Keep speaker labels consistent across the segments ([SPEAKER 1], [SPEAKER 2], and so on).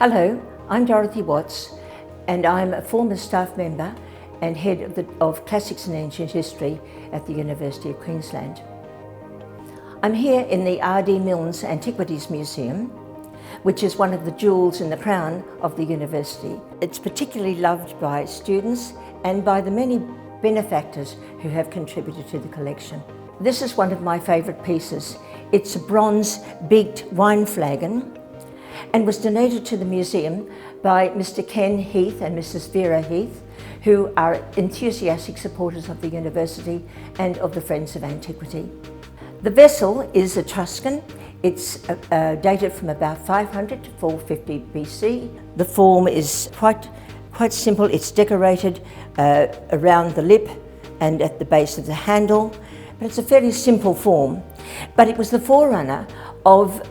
[SPEAKER 1] Hello, I'm Dorothy Watts, and I'm a former staff member and head of Classics and Ancient History at the University of Queensland. I'm here in the R.D. Milnes Antiquities Museum, which is one of the jewels in the crown of the university. It's particularly loved by students and by the many benefactors who have contributed to the collection. This is one of my favourite pieces. It's a bronze beaked wine flagon and was donated to the museum by Mr. Ken Heath and Mrs. Vera Heath, who are enthusiastic supporters of the university and of the Friends of Antiquity. The vessel is Etruscan. It's dated from about 500 to 450 BC. The form is quite simple. It's decorated around the lip and at the base of the handle, but it's a fairly simple form. But it was the forerunner of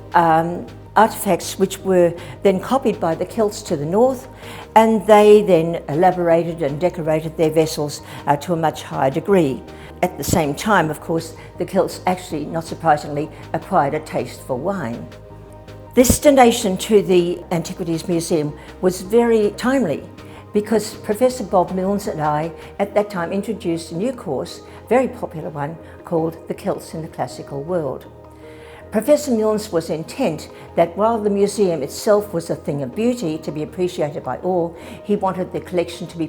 [SPEAKER 1] artefacts which were then copied by the Celts to the north, and they then elaborated and decorated their vessels to a much higher degree. At the same time, of course, the Celts actually, not surprisingly, acquired a taste for wine. This donation to the Antiquities Museum was very timely because Professor Bob Milnes and I at that time introduced a new course, a very popular one, called The Celts in the Classical World. Professor Milnes was intent that while the museum itself was a thing of beauty to be appreciated by all, he wanted the collection to be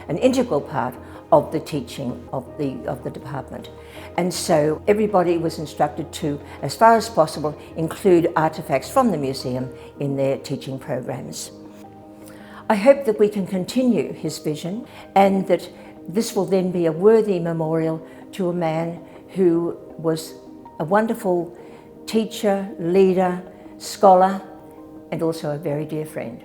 [SPEAKER 1] an integral part of the teaching of the department. And so everybody was instructed to, as far as possible, include artefacts from the museum in their teaching programs. I hope that we can continue his vision and that this will then be a worthy memorial to a man who was a wonderful teacher, leader, scholar, and also a very dear friend.